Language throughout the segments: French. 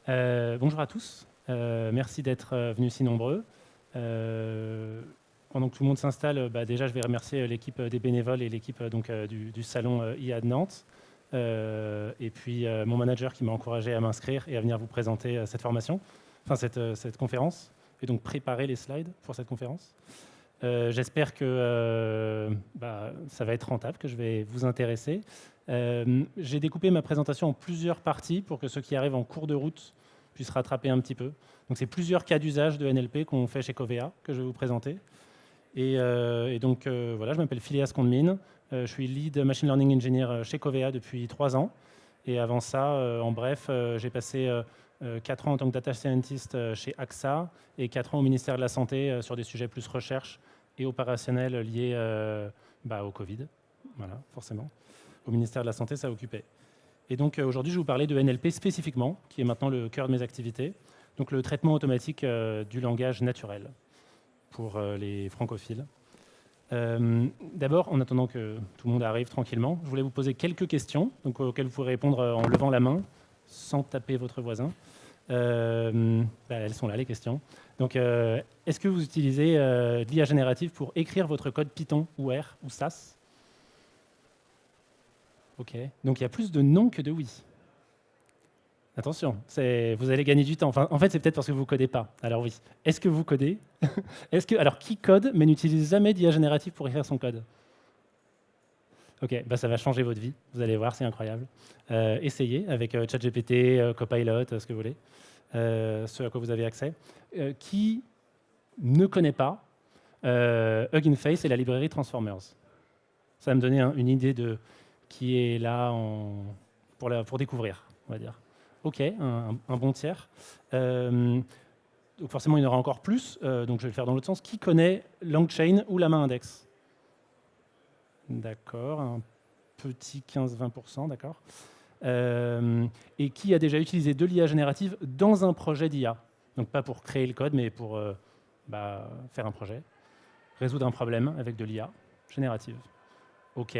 Bonjour à tous, merci d'être venus si nombreux. Pendant que tout le monde s'installe, déjà je vais remercier l'équipe des bénévoles et l'équipe du salon IA de Nantes. Et puis mon manager qui m'a encouragé à m'inscrire et à venir vous présenter cette formation, enfin cette conférence, et donc préparer les slides pour cette conférence. J'espère que ça va être rentable, que je vais vous intéresser. J'ai découpé ma présentation en plusieurs parties pour que ceux qui arrivent en cours de route puissent rattraper un petit peu. Donc c'est plusieurs cas d'usage de NLP qu'on fait chez Covea que je vais vous présenter. Voilà, je m'appelle Phileas Condemine, je suis lead machine learning engineer chez Covea depuis 3 ans. Et avant ça, en bref, j'ai passé 4 ans en tant que data scientist chez AXA et 4 ans au ministère de la Santé sur des sujets plus recherche et opérationnels liés au Covid. Voilà, forcément. Au ministère de la Santé, ça occupait. Et donc aujourd'hui, je vais vous parler de NLP spécifiquement, qui est maintenant le cœur de mes activités. Donc le traitement automatique du langage naturel pour les francophiles. D'abord, en attendant que tout le monde arrive tranquillement, je voulais vous poser quelques questions auxquelles vous pourrez répondre en levant la main, sans taper votre voisin. Elles sont là, les questions. Donc, est-ce que vous utilisez de l'IA générative pour écrire votre code Python ou R ou SAS? OK. Donc, il y a plus de non que de oui. Attention, vous allez gagner du temps. Enfin, en fait, c'est peut-être parce que vous ne codez pas. Alors oui. Est-ce que vous codez? Alors, qui code mais n'utilise jamais d'IA générative pour écrire son code? Ok, ça va changer votre vie. Vous allez voir, c'est incroyable. Essayez avec ChatGPT, Copilot, ce que vous voulez, ce à quoi vous avez accès. Qui ne connaît pas Hugging Face et la librairie Transformers? Ça va me donner une idée de qui est là pour découvrir, on va dire. Ok, un bon tiers. Donc forcément, il y en aura encore plus. Donc je vais le faire dans l'autre sens. Qui connaît LangChain ou la main index? D'accord, un petit 15-20%, d'accord. Et qui a déjà utilisé de l'IA générative dans un projet d'IA? Donc pas pour créer le code, mais pour faire un projet, résoudre un problème avec de l'IA générative. Ok.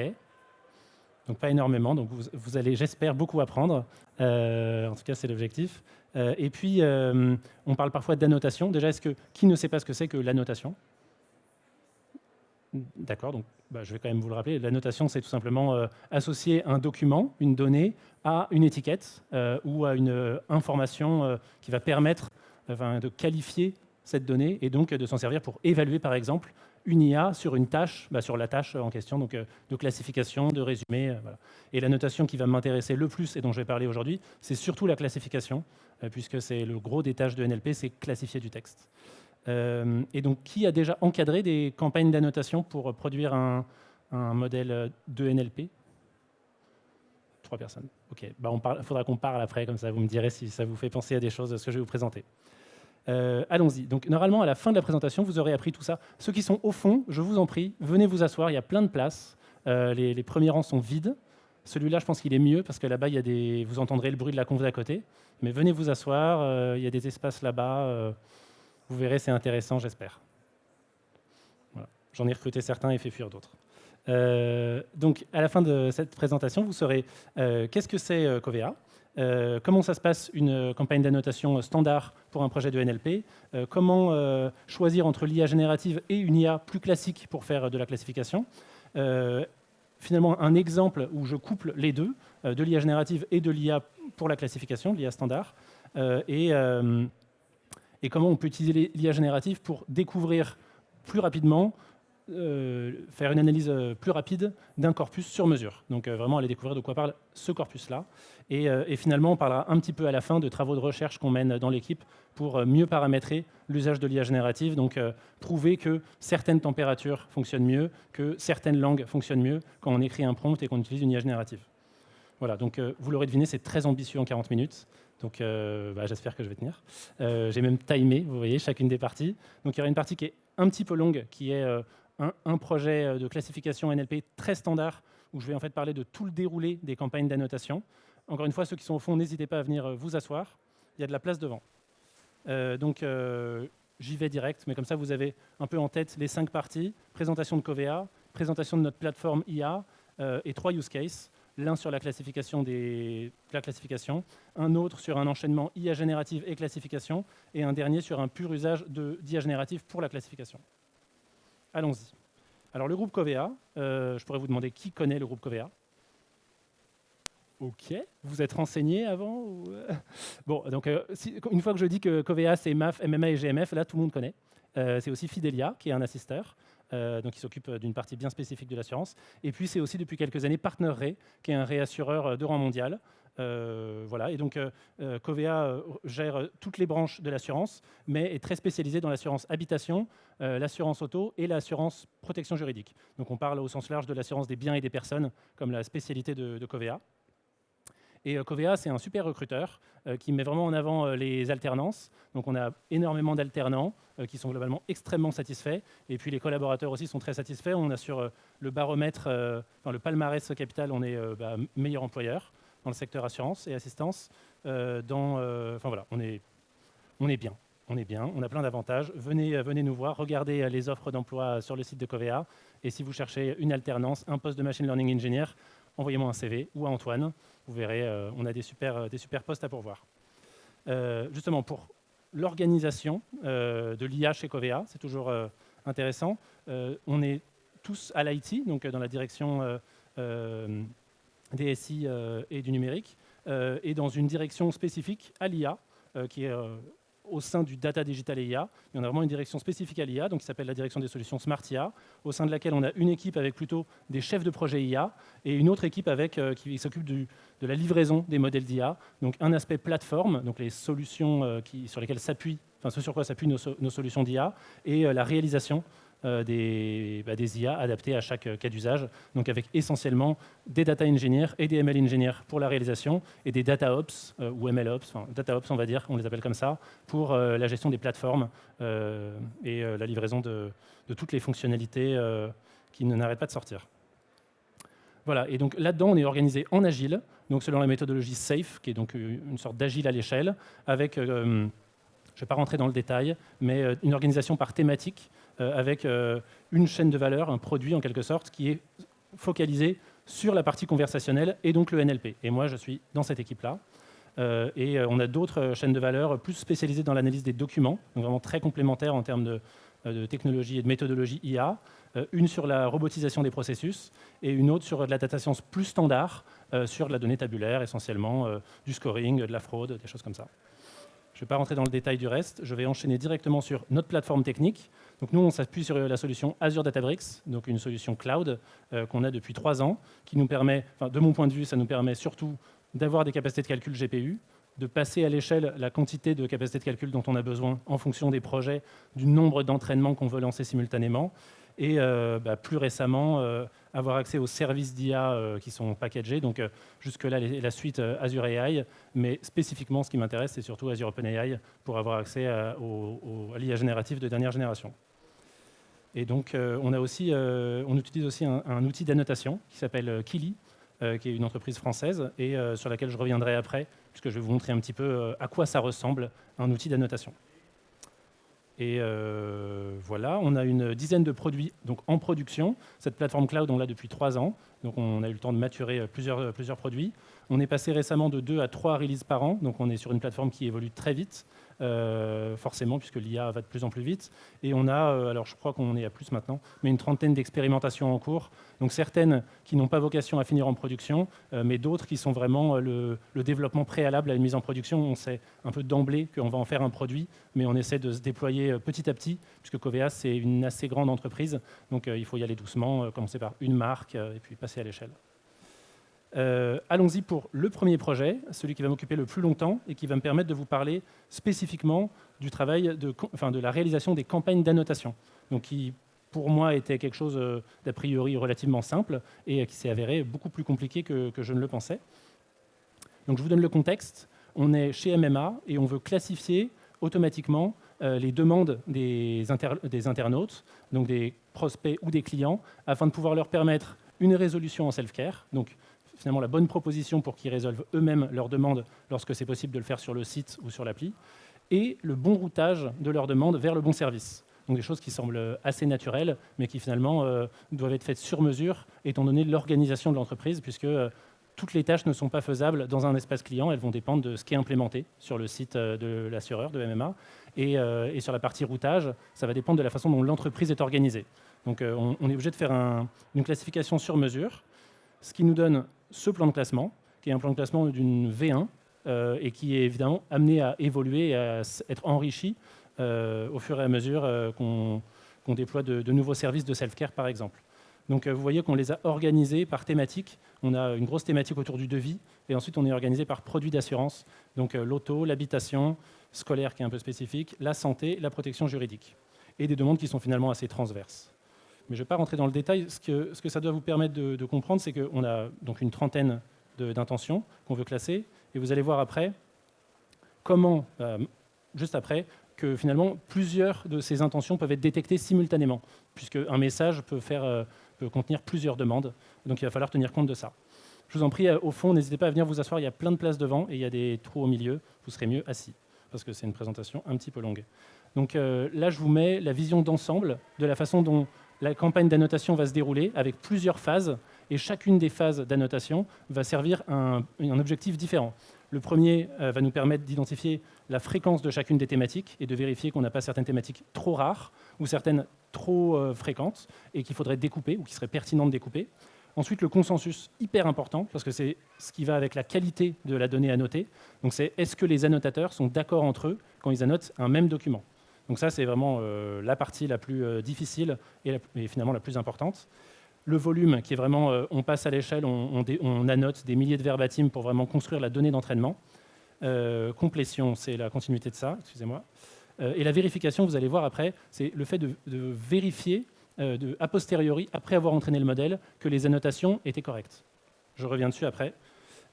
Donc pas énormément, donc vous allez, j'espère, beaucoup apprendre. En tout cas, c'est l'objectif. Et puis, on parle parfois d'annotation. Déjà, qui ne sait pas ce que c'est que l'annotation? D'accord, donc je vais quand même vous le rappeler. La notation, c'est tout simplement associer un document, une donnée, à une étiquette ou à une information qui va permettre de qualifier cette donnée et donc de s'en servir pour évaluer, par exemple, une IA sur une tâche, sur la tâche en question, donc de classification, de résumé. Voilà. Et la notation qui va m'intéresser le plus et dont je vais parler aujourd'hui, c'est surtout la classification, puisque c'est le gros des tâches de NLP, c'est classifier du texte. Et donc, qui a déjà encadré des campagnes d'annotation pour produire un modèle de NLP? 3 personnes. OK. Il faudra qu'on parle après, comme ça vous me direz si ça vous fait penser à des choses de ce que je vais vous présenter. Allons-y. Donc, normalement, à la fin de la présentation, vous aurez appris tout ça. Ceux qui sont au fond, je vous en prie, venez vous asseoir. Il y a plein de places. Les premiers rangs sont vides. Celui-là, je pense qu'il est mieux parce que là-bas, vous entendrez le bruit de la conf d'à côté. Mais venez vous asseoir. Il y a des espaces là-bas. Vous verrez, c'est intéressant, j'espère. Voilà. J'en ai recruté certains et fait fuir d'autres. Donc, à la fin de cette présentation, vous saurez qu'est-ce que c'est Covea, comment ça se passe une campagne d'annotation standard pour un projet de NLP, comment choisir entre l'IA générative et une IA plus classique pour faire de la classification. Finalement, un exemple où je couple les deux, de l'IA générative et de l'IA pour la classification, l'IA standard, et comment on peut utiliser l'IA générative pour découvrir plus rapidement, faire une analyse plus rapide d'un corpus sur mesure. Donc vraiment aller découvrir de quoi parle ce corpus-là. Et finalement, on parlera un petit peu à la fin de travaux de recherche qu'on mène dans l'équipe pour mieux paramétrer l'usage de l'IA générative, donc prouver que certaines températures fonctionnent mieux, que certaines langues fonctionnent mieux quand on écrit un prompt et qu'on utilise une IA générative. Voilà, donc vous l'aurez deviné, c'est très ambitieux en 40 minutes. Donc j'espère que je vais tenir. J'ai même timé, vous voyez, chacune des parties. Donc il y aura une partie qui est un petit peu longue, qui est un projet de classification NLP très standard, où je vais en fait parler de tout le déroulé des campagnes d'annotation. Encore une fois, ceux qui sont au fond, n'hésitez pas à venir vous asseoir. Il y a de la place devant. J'y vais direct, mais comme ça, vous avez un peu en tête les 5 parties. Présentation de Covea, présentation de notre plateforme IA et 3 use cases. l'un sur la classification, un autre sur un enchaînement IA générative et classification, et un dernier sur un pur usage d'IA générative pour la classification. Allons-y. Alors le groupe Covea, je pourrais vous demander qui connaît le groupe Covea. Ok, vous êtes renseigné avant ou... Bon, donc une fois que je dis que Covea c'est MAF, MMA et GMF, là tout le monde connaît. C'est aussi Fidelia qui est un assisteur, donc qui s'occupe d'une partie bien spécifique de l'assurance. Et puis c'est aussi depuis quelques années PartnerRe, qui est un réassureur de rang mondial. Voilà, et donc Covea gère toutes les branches de l'assurance, mais est très spécialisé dans l'assurance habitation, l'assurance auto et l'assurance protection juridique. Donc on parle au sens large de l'assurance des biens et des personnes, comme la spécialité de Covea. Et Covea, c'est un super recruteur qui met vraiment en avant les alternances. Donc on a énormément d'alternants qui sont globalement extrêmement satisfaits. Et puis les collaborateurs aussi sont très satisfaits. On a sur le baromètre, dans le palmarès Capital, on est meilleur employeur dans le secteur assurance et assistance. Enfin voilà, on est bien. On est bien, on a plein d'avantages. Venez nous voir, regardez les offres d'emploi sur le site de Covea. Et si vous cherchez une alternance, un poste de machine learning engineer, envoyez-moi un CV ou à Antoine. Vous verrez, on a des super postes à pourvoir. Justement, pour l'organisation de l'IA chez Covea, c'est toujours intéressant. On est tous à l'IT, donc dans la direction des SI et du numérique, et dans une direction spécifique à l'IA, qui est au sein du Data Digital IA. Il y en a vraiment une direction spécifique à l'IA, donc qui s'appelle la direction des solutions Smart IA, au sein de laquelle on a une équipe avec plutôt des chefs de projet IA et une autre équipe qui s'occupe de la livraison des modèles d'IA. Donc un aspect plateforme, donc les solutions sur lesquelles s'appuient, enfin ce sur quoi s'appuient nos solutions d'IA, et la réalisation des IA adaptés à chaque cas d'usage, donc avec essentiellement des data engineers et des ML engineers pour la réalisation et des data ops ou ML ops, enfin data ops on va dire, on les appelle comme ça, pour la gestion des plateformes et la livraison de toutes les fonctionnalités qui n'arrêtent pas de sortir. Voilà, et donc là-dedans on est organisé en agile, donc selon la méthodologie SAFe, qui est donc une sorte d'agile à l'échelle, avec, je ne vais pas rentrer dans le détail, mais une organisation par thématique, avec une chaîne de valeur, un produit en quelque sorte, qui est focalisé sur la partie conversationnelle et donc le NLP. Et moi, je suis dans cette équipe-là. Et on a d'autres chaînes de valeur plus spécialisées dans l'analyse des documents, donc vraiment très complémentaires en termes de technologie et de méthodologie IA. Une sur la robotisation des processus et une autre sur de la data science plus standard, sur de la donnée tabulaire essentiellement, du scoring, de la fraude, des choses comme ça. Je ne vais pas rentrer dans le détail du reste, je vais enchaîner directement sur notre plateforme technique. Donc nous, on s'appuie sur la solution Azure Databricks, donc une solution cloud qu'on a depuis 3 ans, qui nous permet, enfin, de mon point de vue, ça nous permet surtout d'avoir des capacités de calcul GPU, de passer à l'échelle la quantité de capacités de calcul dont on a besoin en fonction des projets, du nombre d'entraînements qu'on veut lancer simultanément, et plus récemment, avoir accès aux services d'IA qui sont packagés. Donc jusque-là, la suite Azure AI, mais spécifiquement, ce qui m'intéresse, c'est surtout Azure OpenAI pour avoir accès à l'IA générative de dernière génération. Et donc, on utilise aussi un outil d'annotation qui s'appelle Kili, qui est une entreprise française et sur laquelle je reviendrai après, puisque je vais vous montrer un petit peu à quoi ça ressemble, un outil d'annotation. Et voilà, on a une dizaine de produits donc, en production. Cette plateforme cloud, on l'a depuis 3 ans. Donc on a eu le temps de maturer plusieurs produits. On est passé récemment de 2 à 3 releases par an. Donc on est sur une plateforme qui évolue très vite, forcément, puisque l'IA va de plus en plus vite. Et on a, alors je crois qu'on est à plus maintenant, mais une trentaine d'expérimentations en cours. Donc certaines qui n'ont pas vocation à finir en production, mais d'autres qui sont vraiment le développement préalable à une mise en production. On sait un peu d'emblée qu'on va en faire un produit, mais on essaie de se déployer petit à petit, puisque Covea, c'est une assez grande entreprise. Donc il faut y aller doucement, commencer par une marque et puis passer à l'échelle. Allons-y pour le premier projet, celui qui va m'occuper le plus longtemps et qui va me permettre de vous parler spécifiquement du travail de la réalisation des campagnes d'annotation. Donc qui, pour moi, était quelque chose d'a priori relativement simple et qui s'est avéré beaucoup plus compliqué que je ne le pensais. Donc je vous donne le contexte. On est chez MMA et on veut classifier automatiquement les demandes des internautes, donc des prospects ou des clients, afin de pouvoir leur permettre une résolution en self-care, donc finalement la bonne proposition pour qu'ils résolvent eux-mêmes leurs demandes lorsque c'est possible de le faire sur le site ou sur l'appli, et le bon routage de leurs demandes vers le bon service. Donc des choses qui semblent assez naturelles, mais qui finalement doivent être faites sur mesure, étant donné l'organisation de l'entreprise, puisque toutes les tâches ne sont pas faisables dans un espace client, elles vont dépendre de ce qui est implémenté sur le site de l'assureur, de MMA. Et sur la partie routage, ça va dépendre de la façon dont l'entreprise est organisée. Donc on est obligé de faire une classification sur mesure, ce qui nous donne ce plan de classement, qui est un plan de classement d'une V1, et qui est évidemment amené à évoluer et à être enrichi au fur et à mesure qu'on déploie de nouveaux services de self-care, par exemple. Donc vous voyez qu'on les a organisés par thématique. On a une grosse thématique autour du devis, et ensuite on est organisé par produits d'assurance, donc l'auto, l'habitation, scolaire qui est un peu spécifique, la santé, la protection juridique, et des demandes qui sont finalement assez transverses. Mais je ne vais pas rentrer dans le détail. Ce que ça doit vous permettre de comprendre, c'est qu'on a donc une trentaine d'intentions qu'on veut classer, et vous allez voir après comment, juste après, que finalement plusieurs de ces intentions peuvent être détectées simultanément, puisque un message peut contenir plusieurs demandes, donc il va falloir tenir compte de ça. Je vous en prie, au fond, n'hésitez pas à venir vous asseoir, il y a plein de places devant et il y a des trous au milieu, vous serez mieux assis, parce que c'est une présentation un petit peu longue. Donc là, je vous mets la vision d'ensemble de la façon dont la campagne d'annotation va se dérouler avec plusieurs phases, et chacune des phases d'annotation va servir un objectif différent. Le premier va nous permettre d'identifier la fréquence de chacune des thématiques et de vérifier qu'on n'a pas certaines thématiques trop rares ou certaines trop fréquentes et qu'il faudrait découper ou qu'il serait pertinent de découper. Ensuite, le consensus, hyper important, parce que c'est ce qui va avec la qualité de la donnée annotée. Donc c'est est-ce que les annotateurs sont d'accord entre eux quand ils annotent un même document. Donc ça, c'est vraiment la partie la plus difficile et finalement la plus importante. Le volume, qui est vraiment, on passe à l'échelle, on annote des milliers de verbatims pour vraiment construire la donnée d'entraînement. Complétion, c'est la continuité de ça, excusez-moi. Et la vérification, vous allez voir après, c'est le fait de vérifier a posteriori, après avoir entraîné le modèle, que les annotations étaient correctes. Je reviens dessus après.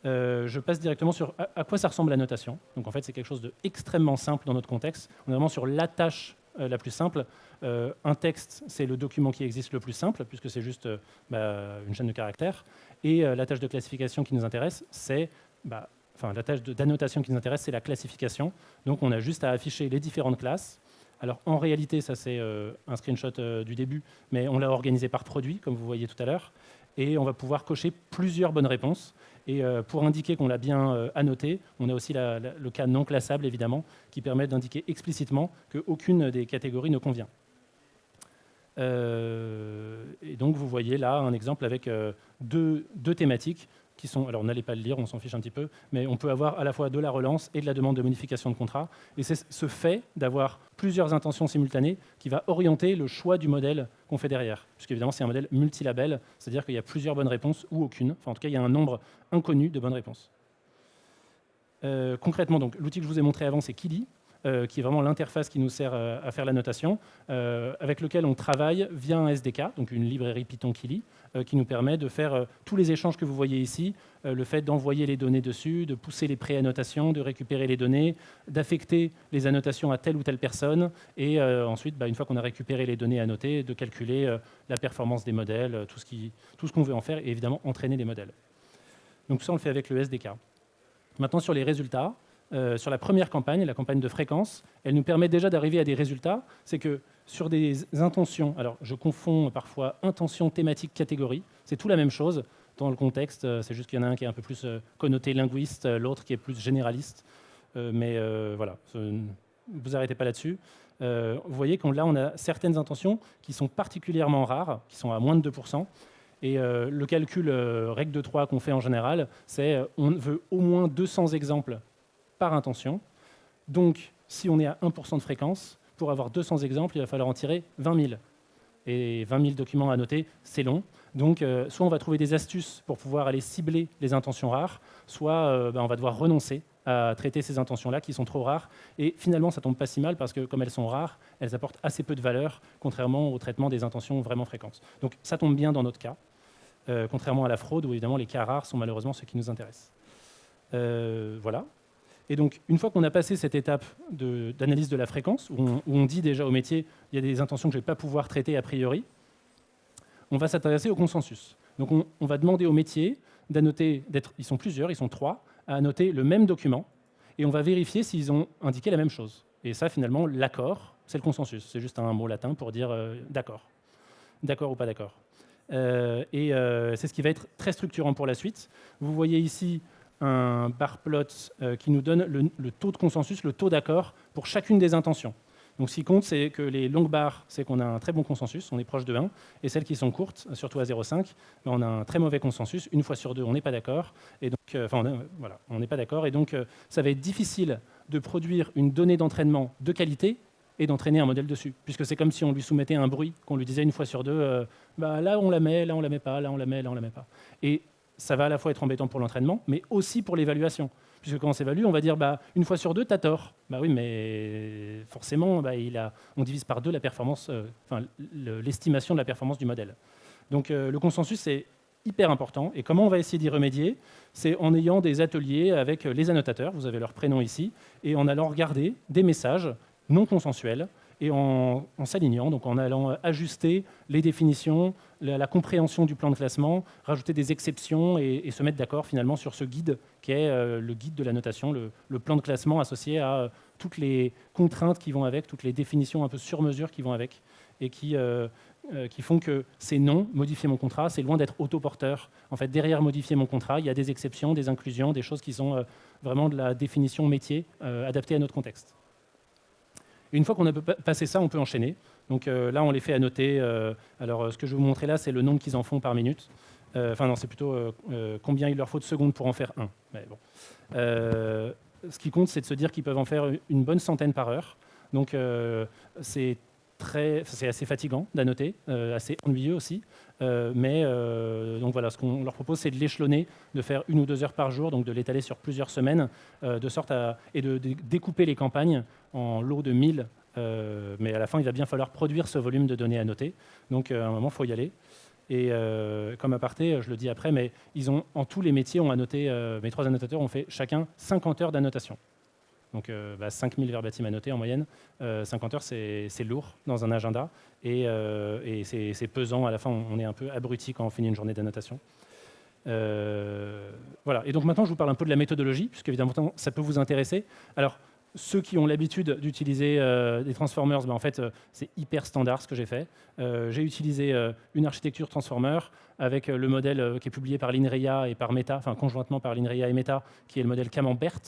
Je passe directement sur à quoi ça ressemble l'annotation. Donc en fait, c'est quelque chose d'extrêmement simple dans notre contexte. On est vraiment sur la tâche la plus simple. Un texte, c'est le document qui existe le plus simple, puisque c'est juste une chaîne de caractères. Et la tâche de classification qui nous intéresse, c'est... la tâche d'annotation qui nous intéresse, c'est la classification. Donc on a juste à afficher les différentes classes. Alors en réalité, ça c'est un screenshot du début, mais on l'a organisé par produit, comme vous voyez tout à l'heure. Et on va pouvoir cocher plusieurs bonnes réponses. Et pour indiquer qu'on l'a bien annoté, on a aussi le cas non classable, évidemment, qui permet d'indiquer explicitement qu'aucune des catégories ne convient. Et donc, vous voyez là un exemple avec deux thématiques qui sont... Alors, n'allez pas le lire, on s'en fiche un petit peu, mais on peut avoir à la fois de la relance et de la demande de modification de contrat. Et c'est ce fait d'avoir plusieurs intentions simultanées qui va orienter le choix du modèle qu'on fait derrière. Puisqu'évidemment, c'est un modèle multilabel, c'est-à-dire qu'il y a plusieurs bonnes réponses ou aucune. Enfin, en tout cas, il y a un nombre inconnu de bonnes réponses. Concrètement, donc, l'outil que je vous ai montré avant, c'est Kili, qui est vraiment l'interface qui nous sert à faire la notation, avec lequel on travaille via un SDK, donc une librairie Python Kili, qui nous permet de faire tous les échanges que vous voyez ici, le fait d'envoyer les données dessus, de pousser les pré-annotations, de récupérer les données, d'affecter les annotations à telle ou telle personne, et ensuite, une fois qu'on a récupéré les données annotées, de calculer la performance des modèles, tout ce qu'on veut en faire, et évidemment entraîner les modèles. Donc tout ça, on le fait avec le SDK. Maintenant, sur les résultats, sur la première campagne, la campagne de fréquence, elle nous permet déjà d'arriver à des résultats. C'est que sur des intentions, alors je confonds parfois intention, thématique, catégorie, c'est tout la même chose dans le contexte, c'est juste qu'il y en a un qui est un peu plus connoté linguiste, l'autre qui est plus généraliste, mais voilà, vous arrêtez pas là-dessus. Vous voyez qu'on là, on a certaines intentions qui sont particulièrement rares, qui sont à moins de 2%, et le calcul règle de 3 qu'on fait en général, c'est on veut au moins 200 exemples par intention. Donc, si on est à 1% de fréquence, pour avoir 200 exemples, il va falloir en tirer 20 000. Et 20 000 documents à noter, c'est long. Donc, soit on va trouver des astuces pour pouvoir aller cibler les intentions rares, soit on va devoir renoncer à traiter ces intentions-là qui sont trop rares. Et finalement, ça tombe pas si mal parce que comme elles sont rares, elles apportent assez peu de valeur, contrairement au traitement des intentions vraiment fréquentes. Donc, ça tombe bien dans notre cas, contrairement à la fraude, où évidemment les cas rares sont malheureusement ceux qui nous intéressent. Voilà. Et donc, une fois qu'on a passé cette étape d'analyse de la fréquence, où on dit déjà au métier, il y a des intentions que je ne vais pas pouvoir traiter a priori, on va s'intéresser au consensus. Donc, on va demander au métier d'annoter, ils sont plusieurs, ils sont 3, à annoter le même document, et on va vérifier s'ils ont indiqué la même chose. Et ça, finalement, l'accord, c'est le consensus. C'est juste un mot latin pour dire d'accord. D'accord ou pas d'accord. C'est ce qui va être très structurant pour la suite. Vous voyez ici un bar plot qui nous donne le taux de consensus, le taux d'accord pour chacune des intentions. Donc ce qui compte, c'est que les longues barres, c'est qu'on a un très bon consensus, on est proche de 1, et celles qui sont courtes, surtout à 0,5, on a un très mauvais consensus, une fois sur deux, on n'est pas d'accord, et donc, voilà, on n'est pas d'accord, et donc ça va être difficile de produire une donnée d'entraînement de qualité et d'entraîner un modèle dessus, puisque c'est comme si on lui soumettait un bruit, qu'on lui disait une fois sur deux, là on la met, là on la met pas, là on la met, là on la met pas. Et ça va à la fois être embêtant pour l'entraînement, mais aussi pour l'évaluation. Puisque quand on s'évalue, on va dire une fois sur deux, tu as tort. Oui, mais forcément, on divise par deux la performance, l'estimation de la performance du modèle. Donc le consensus, c'est hyper important. Et comment on va essayer d'y remédier? C'est en ayant des ateliers avec les annotateurs, vous avez leur prénom ici, et en allant regarder des messages non consensuels, et en s'alignant, donc en allant ajuster les définitions, la compréhension du plan de classement, rajouter des exceptions et se mettre d'accord finalement sur ce guide qui est le guide de la notation, le plan de classement associé à toutes les contraintes qui vont avec, toutes les définitions un peu sur mesure qui vont avec et qui font que c'est non, modifier mon contrat, c'est loin d'être autoporteur. En fait, derrière modifier mon contrat, il y a des exceptions, des inclusions, des choses qui sont vraiment de la définition métier adaptée à notre contexte. Une fois qu'on a passé ça, on peut enchaîner. Donc là, on les fait annoter. Alors, ce que je vais vous montrer là, c'est le nombre qu'ils en font par minute. Non, c'est plutôt combien il leur faut de secondes pour en faire un. Mais bon. Ce qui compte, c'est de se dire qu'ils peuvent en faire une bonne centaine par heure. Donc, c'est assez fatigant d'annoter, assez ennuyeux aussi. Donc voilà, ce qu'on leur propose, c'est de l'échelonner, de faire 1 ou 2 heures par jour, donc de l'étaler sur plusieurs semaines, de sorte à découper les campagnes en lots de 1000. Mais à la fin, il va bien falloir produire ce volume de données à noter. Donc à un moment, il faut y aller. Et comme aparté, je le dis après, mais en tous les métiers, ont annoté, mes 3 annotateurs ont fait chacun 50 heures d'annotation. Donc 5000 verbatim à noter en moyenne. 50 heures, c'est lourd dans un agenda et c'est pesant. À la fin, on est un peu abruti quand on finit une journée d'annotation. Voilà. Et donc maintenant, je vous parle un peu de la méthodologie, puisque évidemment, ça peut vous intéresser. Alors, ceux qui ont l'habitude d'utiliser des transformers, en fait, c'est hyper standard ce que j'ai fait. J'ai utilisé une architecture transformer avec le modèle qui est publié par l'INRIA et par Meta, enfin conjointement par l'INRIA et Meta, qui est le modèle Camembert,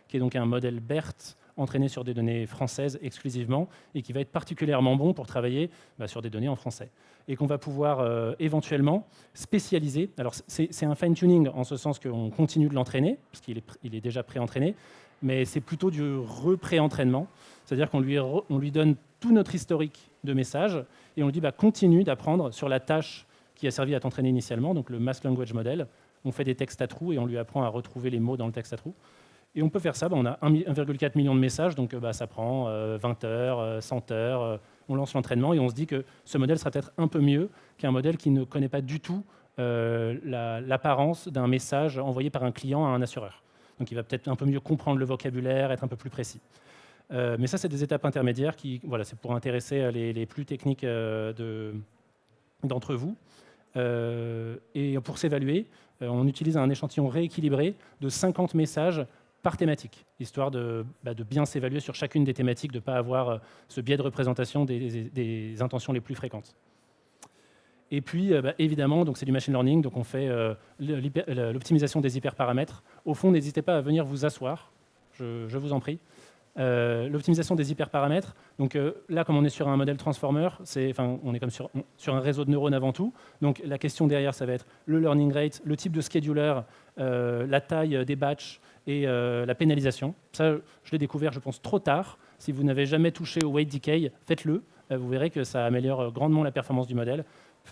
qui est donc un modèle BERT entraîné sur des données françaises exclusivement et qui va être particulièrement bon pour travailler sur des données en français. Et qu'on va pouvoir éventuellement spécialiser. Alors c'est un fine-tuning en ce sens qu'on continue de l'entraîner, parce qu'il est déjà pré-entraîné, mais c'est plutôt du repré-entraînement. C'est-à-dire qu'on lui donne tout notre historique de messages et on lui dit continue d'apprendre sur la tâche qui a servi à t'entraîner initialement, donc le Mass Language Model. On fait des textes à trous et on lui apprend à retrouver les mots dans le texte à trous. Et on peut faire ça, on a 1,4 million de messages, donc ça prend 20 heures, 100 heures. On lance l'entraînement et on se dit que ce modèle sera peut-être un peu mieux qu'un modèle qui ne connaît pas du tout l'apparence d'un message envoyé par un client à un assureur. Donc il va peut-être un peu mieux comprendre le vocabulaire, être un peu plus précis. Mais ça, c'est des étapes intermédiaires c'est pour intéresser les plus techniques d'entre vous. Et pour s'évaluer, on utilise un échantillon rééquilibré de 50 messages par thématique, histoire de bien s'évaluer sur chacune des thématiques, de ne pas avoir ce biais de représentation des intentions les plus fréquentes. Et puis, évidemment, c'est du machine learning, donc on fait l'optimisation des hyperparamètres. Au fond, n'hésitez pas à venir vous asseoir, je vous en prie. L'optimisation des hyperparamètres, donc là, comme on est sur un modèle transformer, on est comme sur un réseau de neurones avant tout. Donc la question derrière, ça va être le learning rate, le type de scheduler, la taille des batchs et la pénalisation. Ça, je l'ai découvert, je pense, trop tard. Si vous n'avez jamais touché au weight decay, faites-le. Vous verrez que ça améliore grandement la performance du modèle.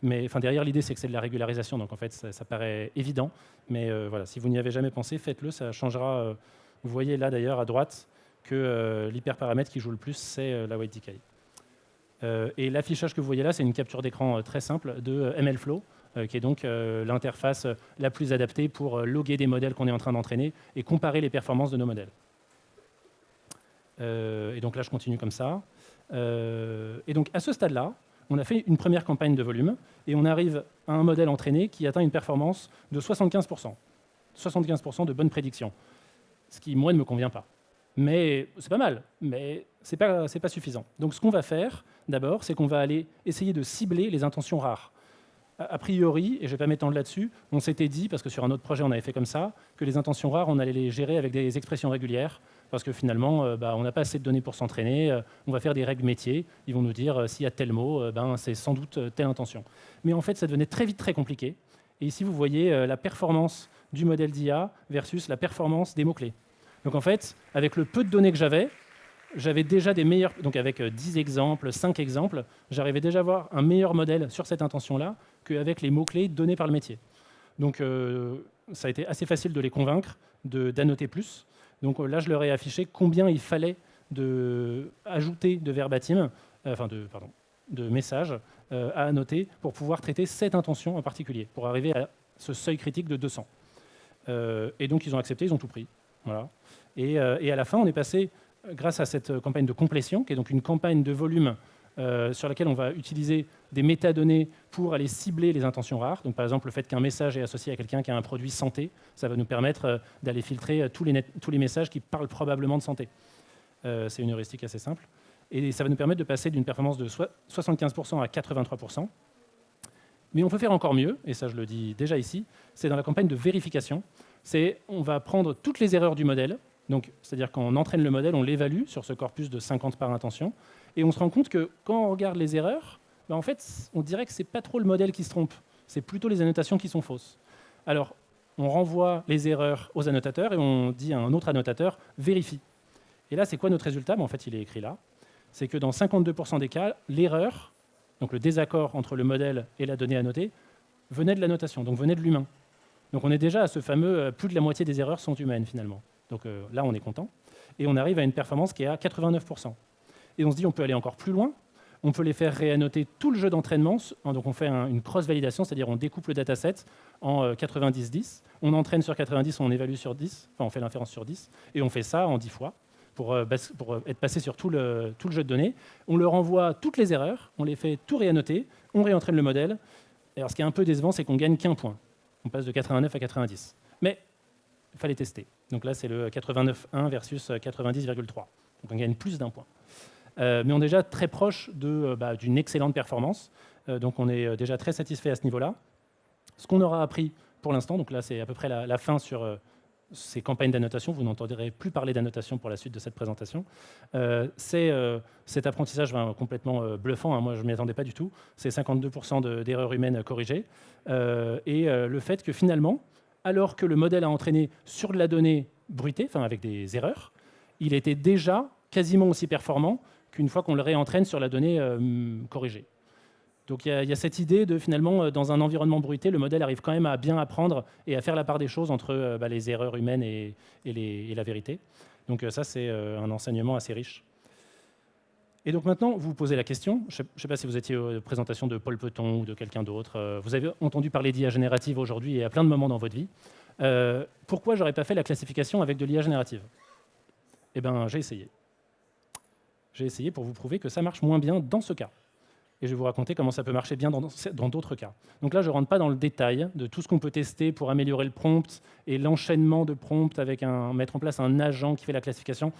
Mais derrière, l'idée, c'est que c'est de la régularisation. Donc en fait, ça paraît évident. Mais voilà, si vous n'y avez jamais pensé, faites-le. Ça changera. Vous voyez là, d'ailleurs, à droite, que l'hyperparamètre qui joue le plus, c'est la weight decay. Et l'affichage que vous voyez là, c'est une capture d'écran très simple de MLflow, qui est donc l'interface la plus adaptée pour loguer des modèles qu'on est en train d'entraîner et comparer les performances de nos modèles. Et donc là, je continue comme ça. Et donc à ce stade-là, on a fait une première campagne de volume et on arrive à un modèle entraîné qui atteint une performance de 75%. 75% de bonne prédiction, ce qui, moi, ne me convient pas. Mais c'est pas mal, mais c'est pas suffisant. Donc ce qu'on va faire, d'abord, c'est qu'on va aller essayer de cibler les intentions rares. a priori, et je ne vais pas m'étendre là-dessus, on s'était dit, parce que sur un autre projet on avait fait comme ça, que les intentions rares, on allait les gérer avec des expressions régulières, parce que finalement, on n'a pas assez de données pour s'entraîner, on va faire des règles métiers, ils vont nous dire s'il y a tel mot, c'est sans doute telle intention. Mais en fait, ça devenait très vite très compliqué. Et ici, vous voyez la performance du modèle d'IA versus la performance des mots-clés. Donc en fait, avec le peu de données que j'avais déjà des meilleurs, donc avec 10 exemples, 5 exemples, j'arrivais déjà à avoir un meilleur modèle sur cette intention-là qu'avec les mots-clés donnés par le métier. Donc ça a été assez facile de les convaincre d'annoter plus. Donc là, je leur ai affiché combien il fallait ajouter de verbatim, de messages à annoter pour pouvoir traiter cette intention en particulier, pour arriver à ce seuil critique de 200. Et donc ils ont accepté, ils ont tout pris. Voilà. Et à la fin, on est passé, grâce à cette campagne de complétion, qui est donc une campagne de volume sur laquelle on va utiliser des métadonnées pour aller cibler les intentions rares. Donc, par exemple, le fait qu'un message est associé à quelqu'un qui a un produit santé, ça va nous permettre d'aller filtrer tous les messages qui parlent probablement de santé. C'est une heuristique assez simple. Et ça va nous permettre de passer d'une performance de 75% à 83%. Mais on peut faire encore mieux, et ça je le dis déjà ici, c'est dans la campagne de vérification. On va prendre toutes les erreurs du modèle, donc c'est-à-dire quand on entraîne le modèle, on l'évalue sur ce corpus de 50 par intention, et on se rend compte que quand on regarde les erreurs, en fait, on dirait que ce n'est pas trop le modèle qui se trompe, c'est plutôt les annotations qui sont fausses. Alors, on renvoie les erreurs aux annotateurs et on dit à un autre annotateur « vérifie ». Et là, c'est quoi notre résultat? En fait, il est écrit là. C'est que dans 52% des cas, l'erreur, donc le désaccord entre le modèle et la donnée annotée, venait de l'annotation, donc venait de l'humain. Donc on est déjà à ce fameux plus de la moitié des erreurs sont humaines finalement. Donc là, on est content. Et on arrive à une performance qui est à 89%. Et on se dit on peut aller encore plus loin. On peut les faire réannoter tout le jeu d'entraînement. Donc on fait une cross-validation, c'est-à-dire on découpe le dataset en 90-10. On entraîne sur 90, on évalue sur 10. Enfin, on fait l'inférence sur 10. Et on fait ça en 10 fois pour être passé sur tout le jeu de données. On leur envoie toutes les erreurs, on les fait tout réannoter, on réentraîne le modèle. Et alors ce qui est un peu décevant, c'est qu'on gagne qu'un point. On passe de 89 à 90. Mais il fallait tester. Donc là, c'est le 89,1 versus 90,3. Donc on gagne plus d'un point. Mais on est déjà très proche d'une excellente performance. Donc on est déjà très satisfait à ce niveau-là. Ce qu'on aura appris pour l'instant, donc là c'est à peu près la fin sur ces campagnes d'annotation, vous n'entendrez plus parler d'annotation pour la suite de cette présentation, c'est cet apprentissage complètement bluffant, hein, moi je ne m'y attendais pas du tout, c'est 52% d'erreurs humaines corrigées, et le fait que finalement, alors que le modèle a entraîné sur de la donnée bruitée, enfin avec des erreurs, il était déjà quasiment aussi performant qu'une fois qu'on le réentraîne sur la donnée corrigée. Donc il y a cette idée de finalement, dans un environnement bruité, le modèle arrive quand même à bien apprendre et à faire la part des choses entre les erreurs humaines et la vérité. Donc ça, c'est un enseignement assez riche. Et donc maintenant, vous vous posez la question, je ne sais pas si vous étiez aux présentations de Paul Peton ou de quelqu'un d'autre, vous avez entendu parler d'IA générative aujourd'hui et à plein de moments dans votre vie. Pourquoi je n'aurais pas fait la classification avec de l'IA générative? Eh bien, j'ai essayé. J'ai essayé pour vous prouver que ça marche moins bien dans ce cas. Et je vais vous raconter comment ça peut marcher bien dans d'autres cas. Donc là, je ne rentre pas dans le détail de tout ce qu'on peut tester pour améliorer le prompt et l'enchaînement de prompts avec mettre en place un agent qui fait la classification.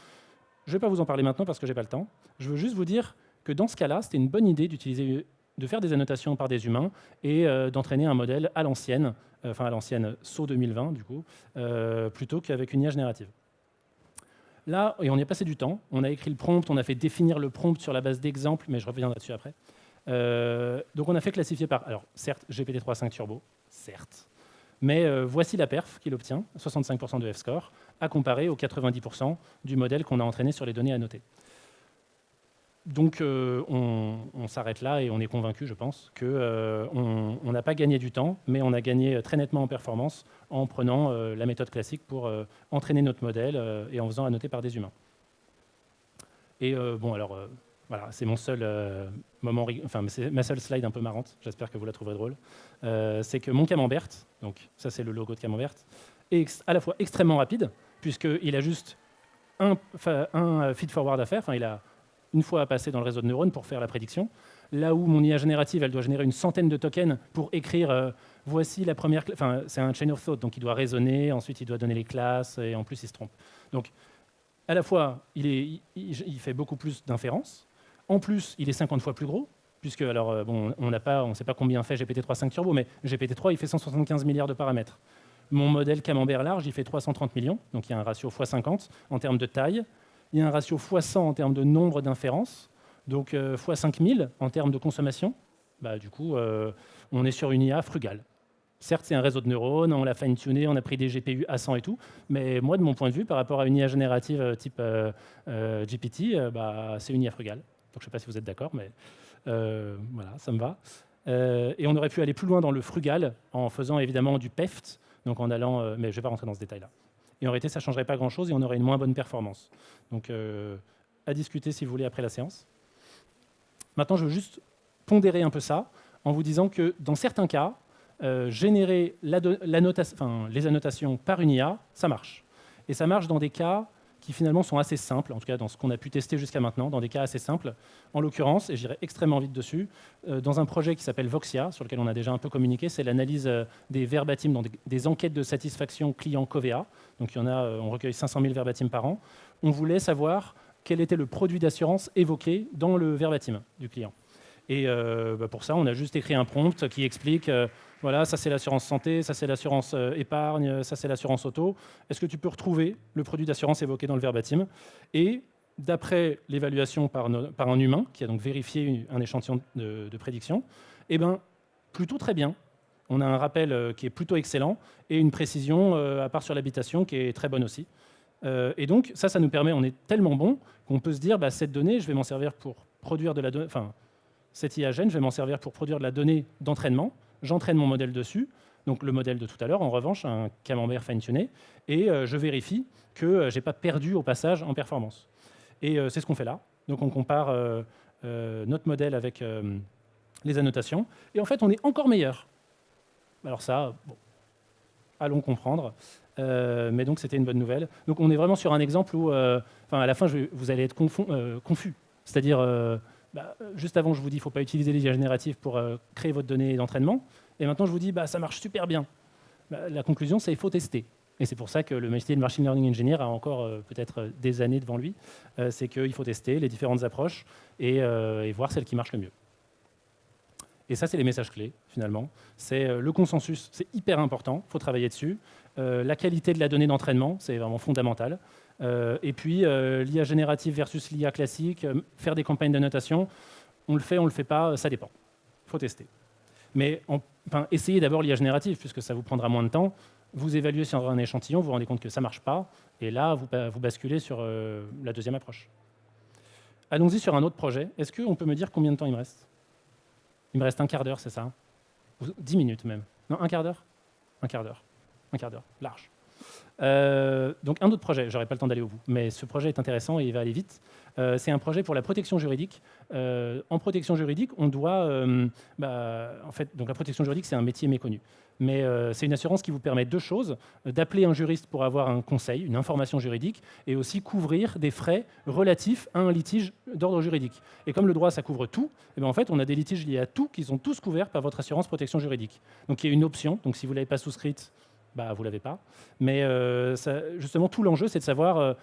Je ne vais pas vous en parler maintenant parce que je n'ai pas le temps. Je veux juste vous dire que dans ce cas-là, c'était une bonne idée de faire des annotations par des humains et d'entraîner un modèle à l'ancienne, enfin à l'ancienne SO 2020 du coup, plutôt qu'avec une IA générative. Là, et on y a passé du temps, on a écrit le prompt, on a fait définir le prompt sur la base d'exemples, mais je reviendrai dessus après. Donc on a fait classifier par, alors certes, GPT-3.5 Turbo, certes, mais voici la perf qu'il obtient, 65% de F-score, à comparer aux 90% du modèle qu'on a entraîné sur les données annotées. Donc on s'arrête là et on est convaincu, je pense, qu'on n'a pas gagné du temps, mais on a gagné très nettement en performance en prenant la méthode classique pour entraîner notre modèle et en faisant annoter par des humains. Et bon, alors... voilà, c'est mon seul moment, enfin c'est ma seule slide un peu marrante. J'espère que vous la trouverez drôle. C'est que mon camembert, donc ça c'est le logo de camembert, est à la fois extrêmement rapide puisqu'il a juste un feed-forward à faire. Enfin, il a une fois à passer dans le réseau de neurones pour faire la prédiction. Là où mon IA générative, elle doit générer une centaine de tokens pour écrire. Voici la première. Enfin, c'est un chain of thought, donc il doit raisonner. Ensuite, il doit donner les classes et en plus, il se trompe. Donc, à la fois, il fait beaucoup plus d'inférences. En plus, il est 50 fois plus gros, puisque, alors, bon, on ne sait pas combien fait GPT-3 5 Turbo, mais GPT-3, il fait 175 milliards de paramètres. Mon modèle Camembert large, il fait 330 millions, donc il y a un ratio x50 en termes de taille. Il y a un ratio x100 en termes de nombre d'inférences, donc x5000 en termes de consommation. Bah, du coup, on est sur une IA frugale. Certes, c'est un réseau de neurones, on l'a fine-tuné, on a pris des GPU à 100 et tout, mais moi, de mon point de vue, par rapport à une IA générative type GPT, bah, c'est une IA frugale. Donc, je ne sais pas si vous êtes d'accord, mais voilà, ça me va. Et on aurait pu aller plus loin dans le frugal en faisant évidemment du PEFT, donc en allant, mais je ne vais pas rentrer dans ce détail-là. Et en réalité, ça ne changerait pas grand-chose et on aurait une moins bonne performance. Donc, à discuter si vous voulez après la séance. Maintenant, je veux juste pondérer un peu ça en vous disant que dans certains cas, générer les annotations par une IA, ça marche. Et ça marche dans des cas qui finalement sont assez simples, en tout cas dans ce qu'on a pu tester jusqu'à maintenant, dans des cas assez simples. En l'occurrence, et j'irai extrêmement vite dessus, dans un projet qui s'appelle Voxia, sur lequel on a déjà un peu communiqué, c'est l'analyse des verbatims dans des enquêtes de satisfaction client Covea. Donc il y en a, on recueille 500 000 verbatims par an. On voulait savoir quel était le produit d'assurance évoqué dans le verbatim du client. Et pour ça, on a juste écrit un prompt qui explique, voilà, ça c'est l'assurance santé, ça c'est l'assurance épargne, ça c'est l'assurance auto. Est-ce que tu peux retrouver le produit d'assurance évoqué dans le verbatim? Et d'après l'évaluation par un humain, qui a donc vérifié un échantillon de prédiction, eh ben, plutôt très bien. On a un rappel qui est plutôt excellent et une précision, à part sur l'habitation, qui est très bonne aussi. Et donc, ça nous permet, on est tellement bon qu'on peut se dire, bah, cette donnée, je vais m'en servir pour produire de la donnée, enfin, cette IAGène, je vais m'en servir pour produire de la donnée d'entraînement. J'entraîne mon modèle dessus, donc le modèle de tout à l'heure, en revanche, un camembert fine-tuné, et je vérifie que je n'ai pas perdu au passage en performance. Et c'est ce qu'on fait là. Donc on compare notre modèle avec les annotations, et en fait, on est encore meilleur. Alors ça, bon, allons comprendre. Mais donc c'était une bonne nouvelle. Donc on est vraiment sur un exemple où, à la fin, vous allez être confus. C'est-à-dire, juste avant, je vous dis qu'il ne faut pas utiliser les IA génératives pour créer votre donnée d'entraînement. Et maintenant, je vous dis, ça marche super bien. La conclusion, c'est qu'il faut tester. Et c'est pour ça que le métier de Machine Learning Engineer a encore peut-être des années devant lui. C'est qu'il faut tester les différentes approches et voir celle qui marche le mieux. Et ça, c'est les messages clés, finalement. C'est le consensus, c'est hyper important, il faut travailler dessus. La qualité de la donnée d'entraînement, c'est vraiment fondamental. Et puis, l'IA générative versus l'IA classique, faire des campagnes d'annotation, on le fait pas, ça dépend. Il faut tester. Mais essayez d'abord l'IA générative, puisque ça vous prendra moins de temps. Vous évaluez sur un échantillon, vous vous rendez compte que ça ne marche pas, et là, vous basculez sur la deuxième approche. Allons-y sur un autre projet. Est-ce qu'on peut me dire combien de temps il me reste? Il me reste un quart d'heure, c'est ça? 10 minutes même. Non, un quart d'heure? Un quart d'heure. Un quart d'heure, large. Donc un autre projet, j'aurai pas le temps d'aller au bout, mais ce projet est intéressant et il va aller vite. C'est un projet pour la protection juridique. En protection juridique, on doit... en fait, donc la protection juridique, c'est un métier méconnu. Mais c'est une assurance qui vous permet deux choses, d'appeler un juriste pour avoir un conseil, une information juridique, et aussi couvrir des frais relatifs à un litige d'ordre juridique. Et comme le droit, ça couvre tout, et en fait, on a des litiges liés à tout qui sont tous couverts par votre assurance protection juridique. Donc il y a une option, donc si vous ne l'avez pas souscrite, vous ne l'avez pas. Mais justement, tout l'enjeu, c'est de savoir,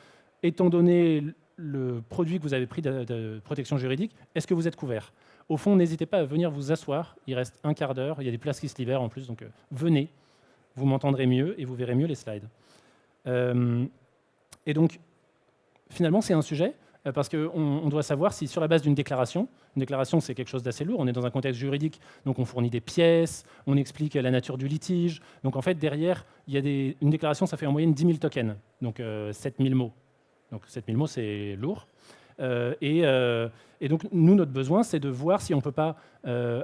étant donné le produit que vous avez pris de protection juridique, est-ce que vous êtes couvert? Au fond, n'hésitez pas à venir vous asseoir. Il reste un quart d'heure. Il y a des places qui se libèrent en plus. Donc, venez. Vous m'entendrez mieux et vous verrez mieux les slides. Et donc, finalement, c'est un sujet parce qu'on doit savoir si sur la base d'une déclaration, une déclaration c'est quelque chose d'assez lourd, on est dans un contexte juridique, donc on fournit des pièces, on explique la nature du litige. Donc en fait, derrière, il y a une déclaration, ça fait en moyenne 10 000 tokens, donc 7 000 mots. Donc 7 000 mots, c'est lourd. Et donc, nous, notre besoin, c'est de voir si on ne peut pas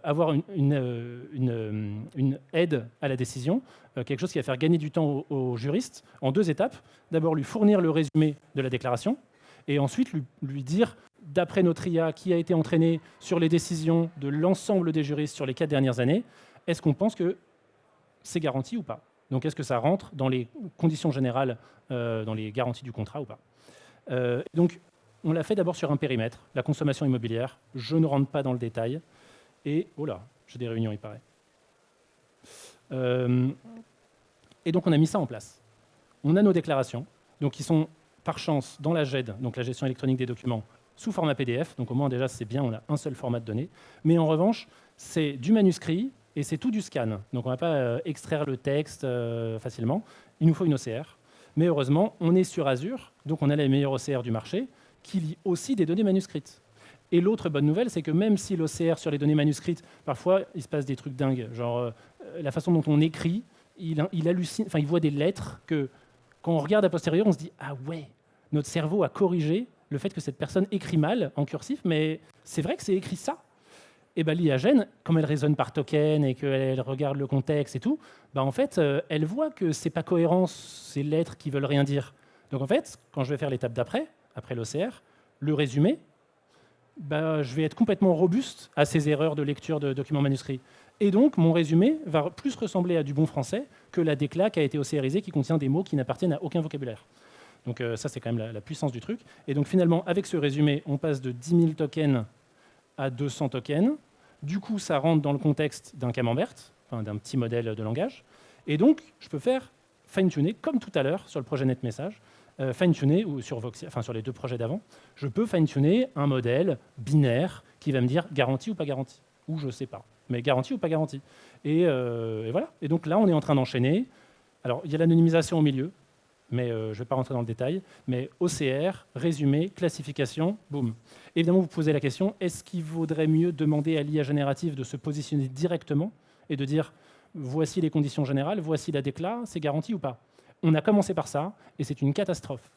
avoir une aide à la décision, quelque chose qui va faire gagner du temps aux juristes en deux étapes. D'abord, lui fournir le résumé de la déclaration, et ensuite lui dire, d'après notre IA qui a été entraînée sur les décisions de l'ensemble des juristes sur les 4 dernières années, est-ce qu'on pense que c'est garanti ou pas? Donc, est-ce que ça rentre dans les conditions générales, dans les garanties du contrat ou pas? Donc, on l'a fait d'abord sur un périmètre, la consommation immobilière. Je ne rentre pas dans le détail. Et, oh là, j'ai des réunions, il paraît. Et donc, on a mis ça en place. On a nos déclarations, donc qui sont, par chance, dans la GED, donc la gestion électronique des documents, sous format PDF. Donc au moins déjà c'est bien, on a un seul format de données. Mais en revanche, c'est du manuscrit et c'est tout du scan. Donc on ne va pas extraire le texte facilement. Il nous faut une OCR. Mais heureusement, on est sur Azure, donc on a les meilleurs OCR du marché qui lit aussi des données manuscrites. Et l'autre bonne nouvelle, c'est que même si l'OCR sur les données manuscrites, parfois il se passe des trucs dingues, genre la façon dont on écrit, il hallucine, enfin il voit des lettres que quand on regarde a posteriori, on se dit ah ouais, notre cerveau a corrigé le fait que cette personne écrit mal en cursif, mais c'est vrai que c'est écrit ça. Et ben, l'IA Gen, comme elle raisonne par token et qu'elle regarde le contexte et tout, ben, en fait, elle voit que c'est pas cohérent ces lettres qui veulent rien dire. Donc en fait, quand je vais faire l'étape d'après, après l'OCR, le résumé, ben, je vais être complètement robuste à ces erreurs de lecture de documents manuscrits. Et donc, mon résumé va plus ressembler à du bon français que la décla qui a été OCRisée, qui contient des mots qui n'appartiennent à aucun vocabulaire. Donc ça, c'est quand même la puissance du truc. Et donc finalement, avec ce résumé, on passe de 10 000 tokens à 200 tokens. Du coup, ça rentre dans le contexte d'un camembert, enfin, d'un petit modèle de langage. Et donc, je peux faire fine-tuner, comme tout à l'heure sur le projet NetMessage, fine-tuner, ou sur les deux projets d'avant, je peux fine-tuner un modèle binaire qui va me dire garantie ou pas garantie, ou je ne sais pas, mais garantie ou pas garantie. Et voilà. Et donc là, on est en train d'enchaîner. Alors, il y a l'anonymisation au milieu, mais je ne vais pas rentrer dans le détail, mais OCR, résumé, classification, boum. Évidemment, vous posez la question, est-ce qu'il vaudrait mieux demander à l'IA générative de se positionner directement et de dire, voici les conditions générales, voici la décla, c'est garanti ou pas? On a commencé par ça, et c'est une catastrophe.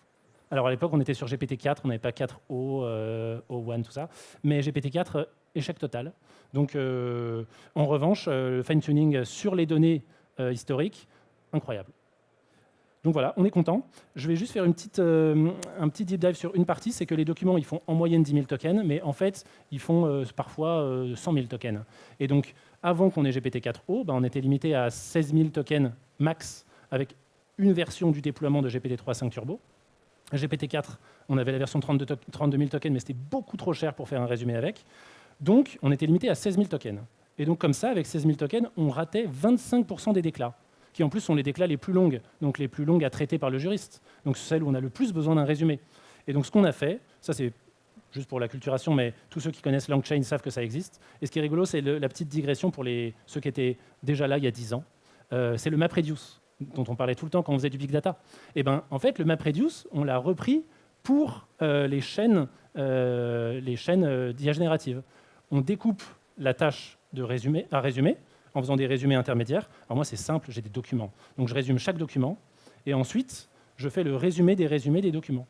Alors à l'époque, on était sur GPT-4, on n'avait pas 4O, O1, tout ça, mais GPT-4, échec total. Donc en revanche, le fine-tuning sur les données historiques, incroyable. Donc voilà, on est content. Je vais juste faire un petit deep dive sur une partie, c'est que les documents, ils font en moyenne 10 000 tokens, mais en fait, ils font parfois 100 000 tokens. Et donc, avant qu'on ait GPT-4o, on était limité à 16 000 tokens max avec une version du déploiement de GPT-3.5 Turbo. GPT-4, on avait la version 32 000 tokens, mais c'était beaucoup trop cher pour faire un résumé avec. Donc, on était limité à 16 000 tokens. Et donc, comme ça, avec 16 000 tokens, on ratait 25% des déclats, qui en plus sont les déclats les plus longues, donc les plus longues à traiter par le juriste, donc celles où on a le plus besoin d'un résumé. Et donc ce qu'on a fait, ça c'est juste pour l'acculturation, mais tous ceux qui connaissent LangChain savent que ça existe. Et ce qui est rigolo, c'est la petite digression pour ceux qui étaient déjà là il y a 10 ans. C'est le MapReduce, dont on parlait tout le temps quand on faisait du big data. Et ben, en fait, le MapReduce, on l'a repris pour les chaînes d'IA générative. On découpe la tâche à résumer, en faisant des résumés intermédiaires. Alors moi, c'est simple, j'ai des documents. Donc je résume chaque document, et ensuite, je fais le résumé des résumés des documents.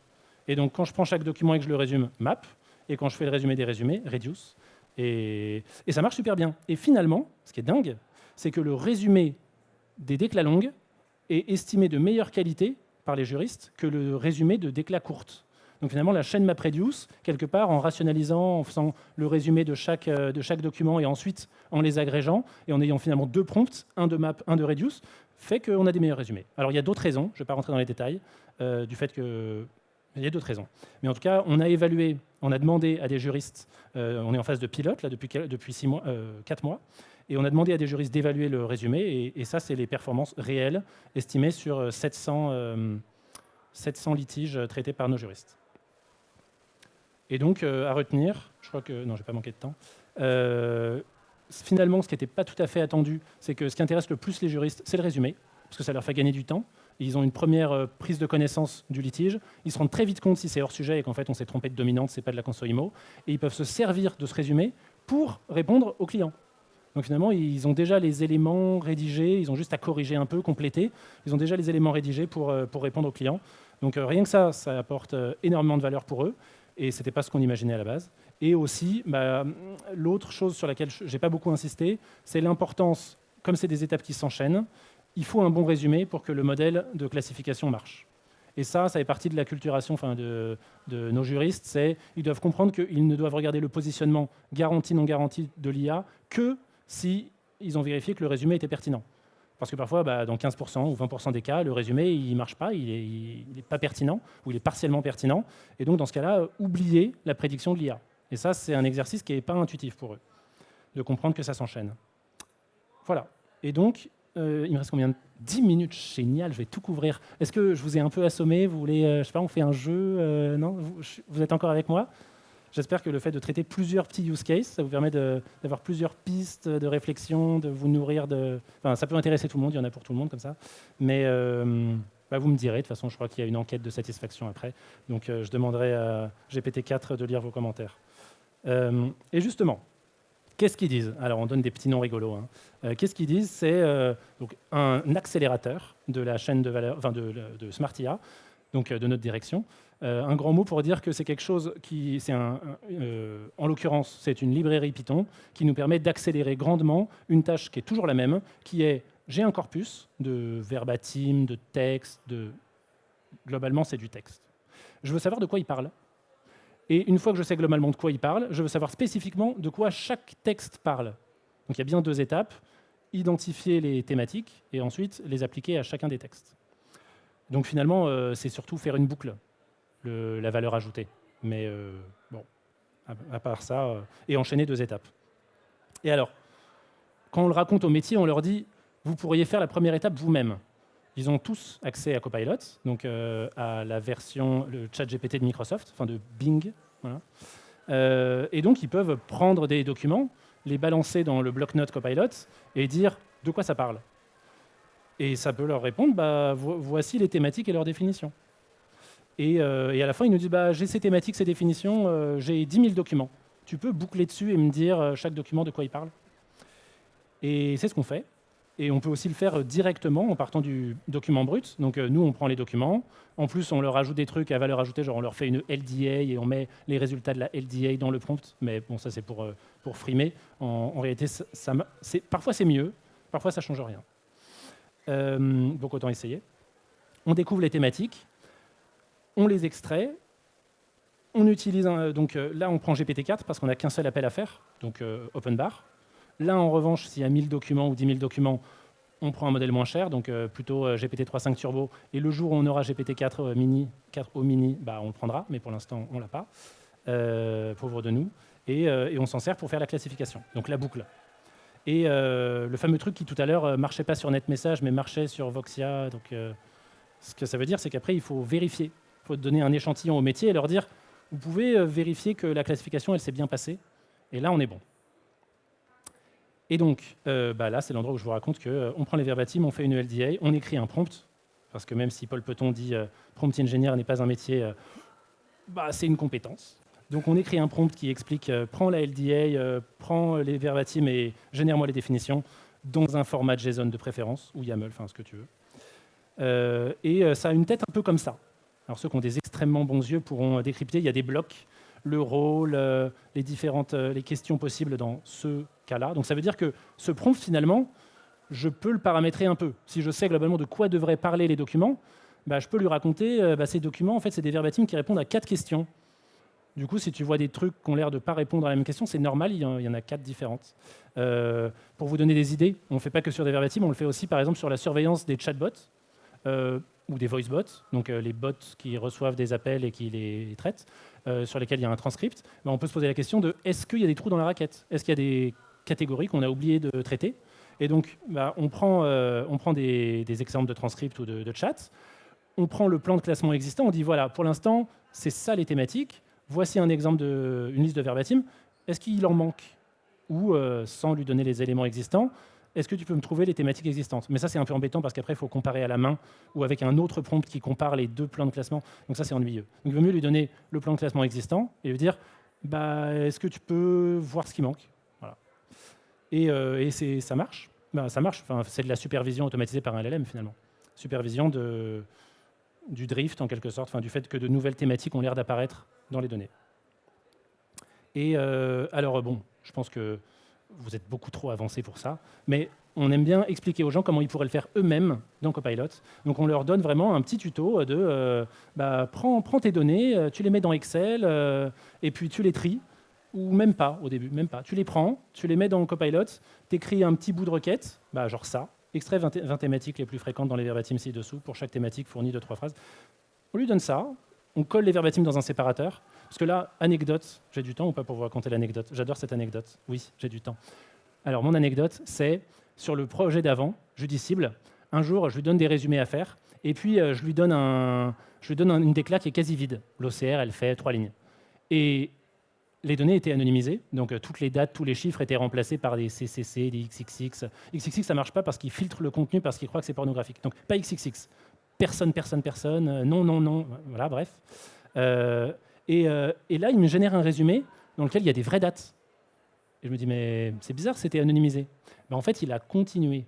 Et donc, quand je prends chaque document et que je le résume, map, et quand je fais le résumé des résumés, reduce. Et ça marche super bien. Et finalement, ce qui est dingue, c'est que le résumé des déclats longues est estimé de meilleure qualité par les juristes que le résumé de déclats courtes. Donc finalement, la chaîne MapReduce, quelque part, en rationalisant, en faisant le résumé de chaque document et ensuite en les agrégeant et en ayant finalement deux prompts, un de map, un de reduce, fait qu'on a des meilleurs résumés. Alors il y a d'autres raisons, je ne vais pas rentrer dans les détails, du fait que... Il y a d'autres raisons. Mais en tout cas, on a évalué, on a demandé à des juristes, on est en phase de pilote là, depuis 4 mois, et on a demandé à des juristes d'évaluer le résumé, et ça, c'est les performances réelles, estimées sur 700 litiges traités par nos juristes. Et donc, à retenir, je crois que... Non, je n'ai pas manqué de temps. Finalement, ce qui n'était pas tout à fait attendu, c'est que ce qui intéresse le plus les juristes, c'est le résumé, parce que ça leur fait gagner du temps. Ils ont une première prise de connaissance du litige. Ils se rendent très vite compte si c'est hors sujet et qu'en fait, on s'est trompé de dominante, ce n'est pas de la conso IMO. Et ils peuvent se servir de ce résumé pour répondre aux clients. Donc finalement, ils ont déjà les éléments rédigés, ils ont juste à corriger un peu, compléter. Ils ont déjà les éléments rédigés pour répondre aux clients. Donc rien que ça apporte énormément de valeur pour eux. Et ce n'était pas ce qu'on imaginait à la base. Et aussi, l'autre chose sur laquelle je n'ai pas beaucoup insisté, c'est l'importance, comme c'est des étapes qui s'enchaînent, il faut un bon résumé pour que le modèle de classification marche. Et ça fait partie de l'acculturation de nos juristes, ils doivent comprendre qu'ils ne doivent regarder le positionnement garanti, non garanti de l'IA que si ils ont vérifié que le résumé était pertinent. Parce que parfois, dans 15% ou 20% des cas, le résumé, il ne marche pas, il n'est pas pertinent, ou il est partiellement pertinent. Et donc, dans ce cas-là, oubliez la prédiction de l'IA. Et ça, c'est un exercice qui n'est pas intuitif pour eux, de comprendre que ça s'enchaîne. Voilà. Et donc, il me reste combien? 10 minutes, génial, je vais tout couvrir. Est-ce que je vous ai un peu assommé? Vous voulez, je sais pas, on fait un jeu? Non, vous êtes encore avec moi? J'espère que le fait de traiter plusieurs petits use cases, ça vous permet d'avoir plusieurs pistes de réflexion, de vous nourrir de... Enfin, ça peut intéresser tout le monde, il y en a pour tout le monde comme ça. Mais vous me direz, de toute façon, je crois qu'il y a une enquête de satisfaction après. Donc, je demanderai à GPT-4 de lire vos commentaires. Et justement, qu'est-ce qu'ils disent? Alors, on donne des petits noms rigolos. Qu'est-ce qu'ils disent? C'est donc un accélérateur de la chaîne de valeur, enfin de SmartIA, donc de notre direction. Un grand mot pour dire que c'est quelque chose qui, en l'occurrence, c'est une librairie Python qui nous permet d'accélérer grandement une tâche qui est toujours la même, qui est j'ai un corpus de verbatim, de texte, globalement c'est du texte. Je veux savoir de quoi il parle. Et une fois que je sais globalement de quoi il parle, je veux savoir spécifiquement de quoi chaque texte parle. Donc il y a bien 2 étapes, identifier les thématiques et ensuite les appliquer à chacun des textes. Donc finalement, c'est surtout faire une boucle, la valeur ajoutée. Mais bon, à part ça, et enchaîner 2 étapes. Et alors, quand on le raconte au métier, on leur dit, vous pourriez faire la première étape vous-même. Ils ont tous accès à Copilot, donc à la version, le chat GPT de Microsoft, enfin de Bing. Voilà. Et donc, ils peuvent prendre des documents, les balancer dans le bloc-notes Copilot et dire de quoi ça parle. Et ça peut leur répondre, voici les thématiques et leurs définitions. Et à la fin, ils nous disent, j'ai ces thématiques, ces définitions, j'ai 10 000 documents. Tu peux boucler dessus et me dire chaque document de quoi il parle. Et c'est ce qu'on fait. Et on peut aussi le faire directement en partant du document brut. Donc nous, on prend les documents. En plus, on leur ajoute des trucs à valeur ajoutée, genre on leur fait une LDA et on met les résultats de la LDA dans le prompt. Mais bon, ça c'est pour frimer. En réalité, parfois c'est mieux, parfois ça ne change rien. Donc autant essayer. On découvre les thématiques, on les extrait, on utilise là on prend GPT-4 parce qu'on n'a qu'un seul appel à faire, donc open bar. Là en revanche, s'il y a 1000 documents ou 10 000 documents, on prend un modèle moins cher, donc plutôt GPT-3.5 Turbo. Et le jour où on aura GPT-4 mini, 4 au mini, on le prendra, mais pour l'instant on l'a pas, pauvre de nous. Et on s'en sert pour faire la classification, donc la boucle. Et le fameux truc qui tout à l'heure marchait pas sur NetMessage, mais marchait sur Voxia. Donc, ce que ça veut dire, c'est qu'après, il faut vérifier. Il faut donner un échantillon au métier et leur dire, vous pouvez vérifier que la classification, elle s'est bien passée. Et là, on est bon. Et donc, là, c'est l'endroit où je vous raconte qu'on prend les verbatims, on fait une LDA, on écrit un prompt, parce que même si Paul Peton dit prompt engineer n'est pas un métier, c'est une compétence. Donc on écrit un prompt qui explique prends la LDA, prends les verbatims et génère-moi les définitions dans un format JSON de préférence, ou YAML, enfin ce que tu veux. Et ça a une tête un peu comme ça. Alors ceux qui ont des extrêmement bons yeux pourront décrypter, il y a des blocs, le rôle, les questions possibles dans ce cas-là. Donc ça veut dire que ce prompt, finalement, je peux le paramétrer un peu. Si je sais globalement de quoi devraient parler les documents, je peux lui raconter, ces documents, en fait, c'est des verbatims qui répondent à 4 questions. Du coup, si tu vois des trucs qui ont l'air de ne pas répondre à la même question, c'est normal, il y en a 4 différentes. Pour vous donner des idées, on ne fait pas que sur des verbatims, on le fait aussi par exemple sur la surveillance des chatbots ou des voicebots, donc les bots qui reçoivent des appels et qui les traitent, sur lesquels il y a un transcript. On peut se poser la question de est-ce qu'il y a des trous dans la raquette? Est-ce qu'il y a des catégories qu'on a oublié de traiter? Et donc, on prend des exemples de transcripts ou de chats, on prend le plan de classement existant, on dit voilà, pour l'instant, c'est ça les thématiques. Voici un exemple d'une liste de verbatim. Est-ce qu'il en manque? Ou, sans lui donner les éléments existants, est-ce que tu peux me trouver les thématiques existantes? Mais ça, c'est un peu embêtant parce qu'après, il faut comparer à la main ou avec un autre prompt qui compare les 2 plans de classement. Donc ça, c'est ennuyeux. Donc il vaut mieux lui donner le plan de classement existant et lui dire est-ce que tu peux voir ce qui manque? Voilà. Et ça marche. Ça marche. Enfin, c'est de la supervision automatisée par un LLM, finalement. Supervision du drift, en quelque sorte, du fait que de nouvelles thématiques ont l'air d'apparaître dans les données. Et alors, je pense que vous êtes beaucoup trop avancés pour ça, mais on aime bien expliquer aux gens comment ils pourraient le faire eux-mêmes dans Copilot. Donc, on leur donne vraiment un petit tuto de prends tes données, tu les mets dans Excel, et puis tu les tries, ou même pas au début, même pas. Tu les prends, tu les mets dans Copilot, tu écris un petit bout de requête, genre ça, extrait 20 thématiques les plus fréquentes dans les verbatims ci-dessous, pour chaque thématique fournie de 3 phrases. On lui donne ça, on colle les verbatims dans un séparateur, parce que là, anecdote, j'ai du temps ou pas pour vous raconter l'anecdote? J'adore cette anecdote, oui, j'ai du temps. Alors, mon anecdote, c'est sur le projet d'avant, Judicible. Un jour, je lui donne des résumés à faire, et puis je lui donne une décla qui est quasi vide. L'OCR, elle fait 3 lignes. Et les données étaient anonymisées, donc toutes les dates, tous les chiffres étaient remplacés par des CCC, des XXX. XXX, ça marche pas parce qu'ils filtrent le contenu parce qu'ils croient que c'est pornographique. Donc pas XXX. Personne, personne, personne. Non, non, non. Voilà, bref. Et là, il me génère un résumé dans lequel il y a des vraies dates. Et je me dis, mais c'est bizarre, c'était anonymisé. Ben, en fait, il a continué.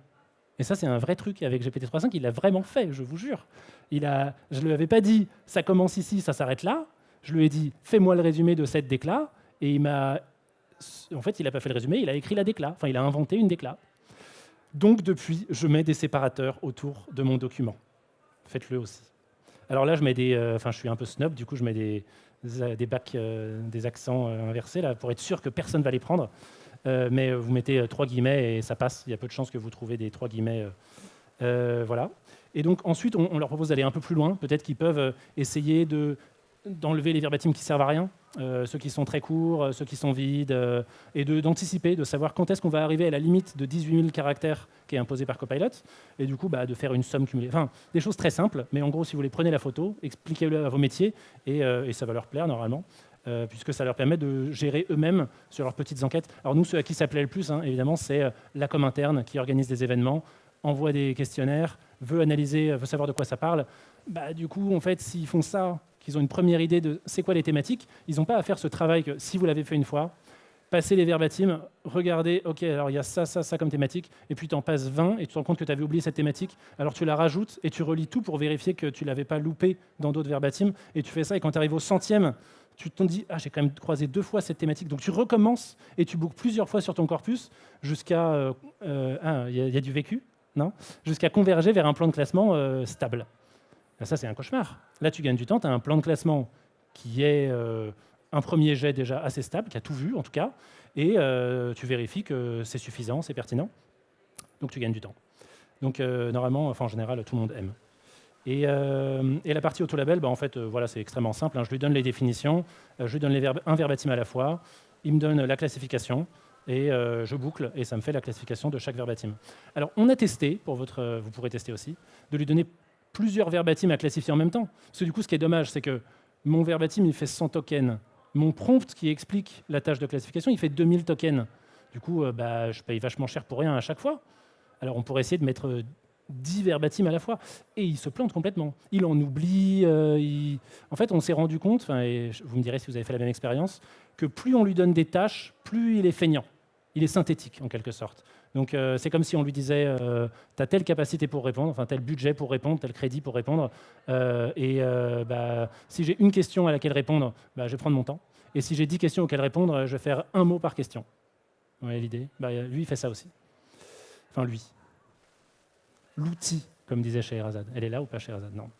Et ça, c'est un vrai truc avec GPT-3.5. Il l'a vraiment fait, je vous jure. Je ne lui avais pas dit, ça commence ici, ça s'arrête là. Je lui ai dit, fais-moi le résumé de cette décla. Et en fait, il n'a pas fait le résumé, il a écrit la décla. Enfin, il a inventé une décla. Donc, depuis, je mets des séparateurs autour de mon document. Faites-le aussi. Alors là, je suis un peu snob, du coup, je mets des bacs, des accents inversés là, pour être sûr que personne ne va les prendre. Mais vous mettez 3 guillemets et ça passe. Il y a peu de chances que vous trouvez des 3 guillemets. Voilà. Et donc, ensuite, on leur propose d'aller un peu plus loin. Peut-être qu'ils peuvent essayer d'enlever les verbatims qui servent à rien, ceux qui sont très courts, ceux qui sont vides, et d'anticiper, de savoir quand est-ce qu'on va arriver à la limite de 18 000 caractères qui est imposée par Copilot, et du coup de faire une somme cumulée. Enfin, des choses très simples, mais en gros, si vous les prenez la photo, expliquez-le à vos métiers, et ça va leur plaire normalement, puisque ça leur permet de gérer eux-mêmes sur leurs petites enquêtes. Alors nous, ceux à qui ça plaît le plus, évidemment, c'est la com interne qui organise des événements, envoie des questionnaires, veut analyser, veut savoir de quoi ça parle. Du coup, en fait, s'ils font ça, qu'ils ont une première idée de c'est quoi les thématiques, ils n'ont pas à faire ce travail que si vous l'avez fait une fois, passez les verbatims, regardez, ok, alors il y a ça, ça, ça comme thématique, et puis tu en passes 20 et tu te rends compte que tu avais oublié cette thématique, alors tu la rajoutes et tu relis tout pour vérifier que tu ne l'avais pas loupé dans d'autres verbatims, et tu fais ça, et quand tu arrives au 100e, tu te dis, j'ai quand même croisé 2 fois cette thématique, donc tu recommences et tu boucles plusieurs fois sur ton corpus jusqu'à, il y a du vécu, non, jusqu'à converger vers un plan de classement stable. Ça, c'est un cauchemar. Là, tu gagnes du temps, tu as un plan de classement qui est un premier jet déjà assez stable, qui a tout vu en tout cas, et tu vérifies que c'est suffisant, c'est pertinent. Donc, tu gagnes du temps. Donc, normalement, en général, tout le monde aime. Et la partie autolabel, en fait, voilà, c'est extrêmement simple. Je lui donne les définitions, je lui donne un verbatim à la fois, il me donne la classification, et je boucle, et ça me fait la classification de chaque verbatim. Alors, on a testé, vous pourrez tester aussi, de lui donner plusieurs verbatims à classifier en même temps. Parce que du coup, ce qui est dommage, c'est que mon verbatim, il fait 100 tokens. Mon prompt qui explique la tâche de classification, il fait 2000 tokens. Du coup, je paye vachement cher pour rien à chaque fois. Alors, on pourrait essayer de mettre 10 verbatims à la fois. Et il se plante complètement. Il en oublie. En fait, on s'est rendu compte, et vous me direz si vous avez fait la même expérience, que plus on lui donne des tâches, plus il est feignant. Il est synthétique, en quelque sorte. Donc, c'est comme si on lui disait tu as telle capacité pour répondre, enfin tel budget pour répondre, tel crédit pour répondre. Si j'ai une question à laquelle répondre, je vais prendre mon temps. Et si j'ai 10 questions auxquelles répondre, je vais faire un mot par question. Vous voyez l'idée ? Lui, il fait ça aussi. Enfin, lui. L'outil, comme disait Scheherazade. Elle est là ou pas, Scheherazade ? Non.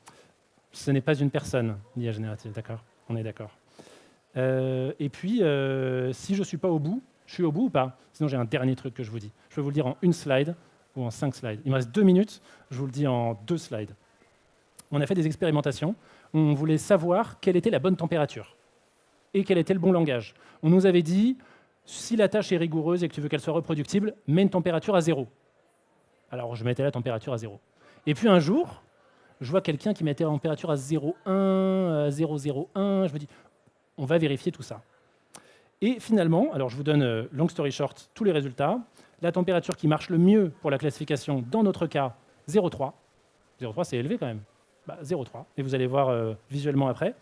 Ce n'est pas une personne, l'IA générative, d'accord ? On est d'accord. Et puis, si je ne suis pas au bout, je suis au bout ou pas ? Sinon, j'ai un dernier truc que je vous dis. Je peux vous le dire en 1 slide ou en 5 slides. Il me reste 2 minutes, je vous le dis en 2 slides. On a fait des expérimentations. On voulait savoir quelle était la bonne température et quel était le bon langage. On nous avait dit, si la tâche est rigoureuse et que tu veux qu'elle soit reproductible, mets une température à 0. Alors, je mettais la température à 0. Et puis un jour, je vois quelqu'un qui mettait la température à 0,1, 0,01. Je me dis, on va vérifier tout ça. Et finalement, alors je vous donne, long story short, tous les résultats. La température qui marche le mieux pour la classification, dans notre cas, 0,3. 0,3, c'est élevé quand même. 0,3. Et vous allez voir visuellement après.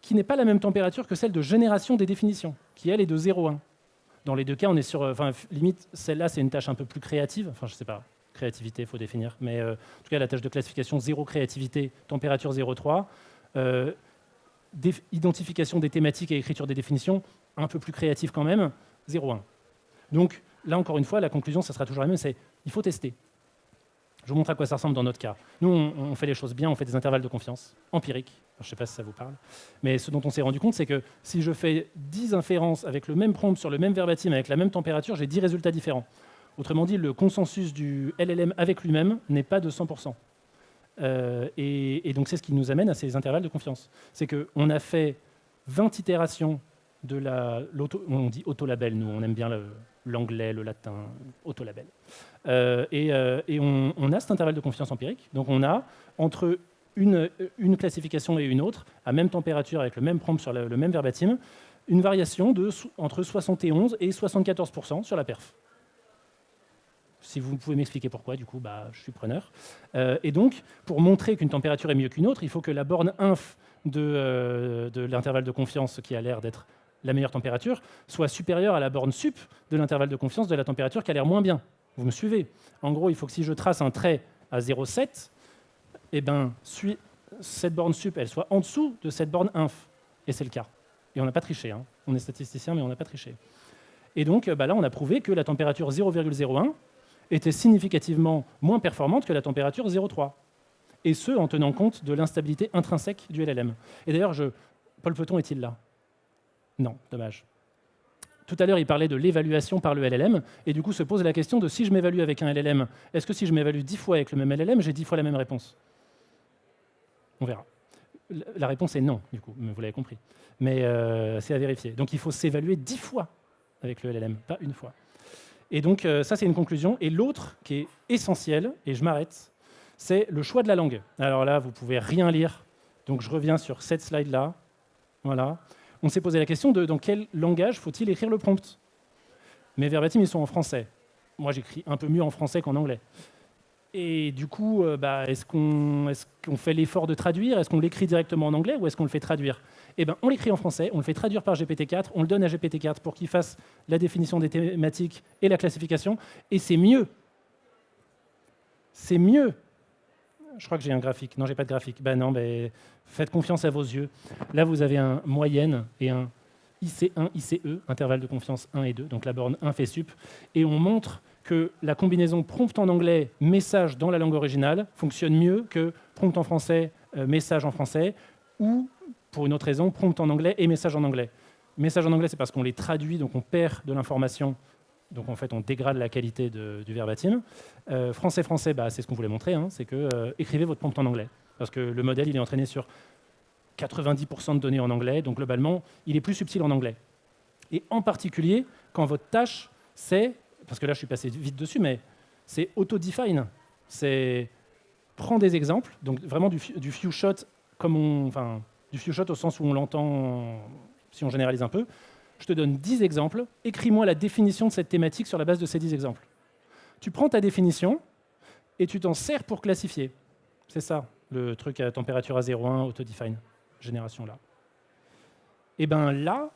Qui n'est pas la même température que celle de génération des définitions, qui elle est de 0,1. Dans les deux cas, on est sur... limite, celle-là, c'est une tâche un peu plus créative. Enfin, je ne sais pas, créativité, il faut définir. Mais en tout cas, la tâche de classification, 0 créativité, température 0,3. Identification des thématiques et écriture des définitions, un peu plus créatif quand même, 0,1. Donc là, encore une fois, la conclusion, ça sera toujours la même, c'est il faut tester. Je vous montre à quoi ça ressemble dans notre cas. Nous, on fait les choses bien, on fait des intervalles de confiance empiriques. Alors, je ne sais pas si ça vous parle. Mais ce dont on s'est rendu compte, c'est que si je fais 10 inférences avec le même prompt sur le même verbatim, avec la même température, j'ai 10 résultats différents. Autrement dit, le consensus du LLM avec lui-même n'est pas de 100%. Et donc, c'est ce qui nous amène à ces intervalles de confiance. C'est qu'on a fait 20 itérations de on dit autolabel, nous, on aime bien l'anglais, le latin, autolabel. Et on a cet intervalle de confiance empirique. Donc, on a entre une classification et une autre, à même température, avec le même prompt sur le même verbatim, une variation entre 71 et 74% sur la perf. Si vous pouvez m'expliquer pourquoi, du coup, je suis preneur. Et donc, pour montrer qu'une température est mieux qu'une autre, il faut que la borne inf de l'intervalle de confiance, qui a l'air d'être la meilleure température, soit supérieure à la borne sup de l'intervalle de confiance de la température qui a l'air moins bien. Vous me suivez? En gros, il faut que si je trace un trait à 0,7, eh ben, cette borne sup, elle soit en dessous de cette borne inf. Et c'est le cas. Et on n'a pas triché. Hein. On est statisticien, mais on n'a pas triché. Et donc, là, on a prouvé que la température 0,01 était significativement moins performante que la température 0,3. Et ce, en tenant compte de l'instabilité intrinsèque du LLM. Et d'ailleurs, Paul Peton est-il là? Non, dommage. Tout à l'heure, il parlait de l'évaluation par le LLM, et du coup se pose la question de si je m'évalue avec un LLM, est-ce que si je m'évalue 10 fois avec le même LLM, j'ai 10 fois la même réponse? On verra. La réponse est non, du coup, vous l'avez compris. Mais c'est à vérifier. Donc il faut s'évaluer 10 fois avec le LLM, pas une fois. Et donc ça, c'est une conclusion. Et l'autre, qui est essentiel, et je m'arrête, c'est le choix de la langue. Alors là, vous ne pouvez rien lire. Donc je reviens sur cette slide-là. Voilà. On s'est posé la question de dans quel langage faut-il écrire le prompt. Mes verbatims, ils sont en français. Moi, j'écris un peu mieux en français qu'en anglais. Et du coup, est-ce qu'on fait l'effort de traduire? Est-ce qu'on l'écrit directement en anglais ou est-ce qu'on le fait traduire? Eh bien, on l'écrit en français, on le fait traduire par GPT-4, on le donne à GPT-4 pour qu'il fasse la définition des thématiques et la classification. Et c'est mieux. C'est mieux. Je crois que j'ai un graphique. Non, j'ai pas de graphique. Non, faites confiance à vos yeux. Là, vous avez un moyenne et un IC1, ICE, intervalle de confiance 1 et 2, donc la borne inf et sup. Et on montre que la combinaison prompt en anglais, message dans la langue originale fonctionne mieux que prompt en français, message en français, ou, pour une autre raison, prompt en anglais et message en anglais. Message en anglais, c'est parce qu'on les traduit, donc on perd de l'information, donc en fait on dégrade la qualité du verbatim. Français-français, c'est ce qu'on voulait montrer, hein, c'est que écrivez votre prompt en anglais, parce que le modèle il est entraîné sur 90% de données en anglais, donc globalement, il est plus subtil en anglais. Et en particulier, quand votre tâche, c'est, parce que là je suis passé vite dessus, mais c'est auto-define, c'est prendre des exemples, donc vraiment du few shot, du few shot au sens où on l'entend, si on généralise un peu. Je te donne 10 exemples, écris-moi la définition de cette thématique sur la base de ces 10 exemples. Tu prends ta définition et tu t'en sers pour classifier. C'est ça, le truc à température à 0,1, auto-define, génération là. Et bien là,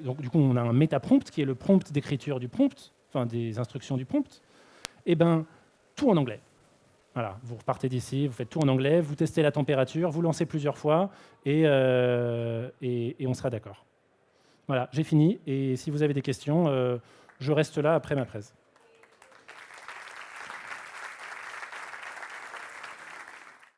donc du coup on a un méta-prompt qui est le prompt d'écriture du prompt, enfin des instructions du prompt. Et bien tout en anglais. Voilà, vous repartez d'ici, vous faites tout en anglais, vous testez la température, vous lancez plusieurs fois et on sera d'accord. Voilà, j'ai fini. Et si vous avez des questions, je reste là après ma presse.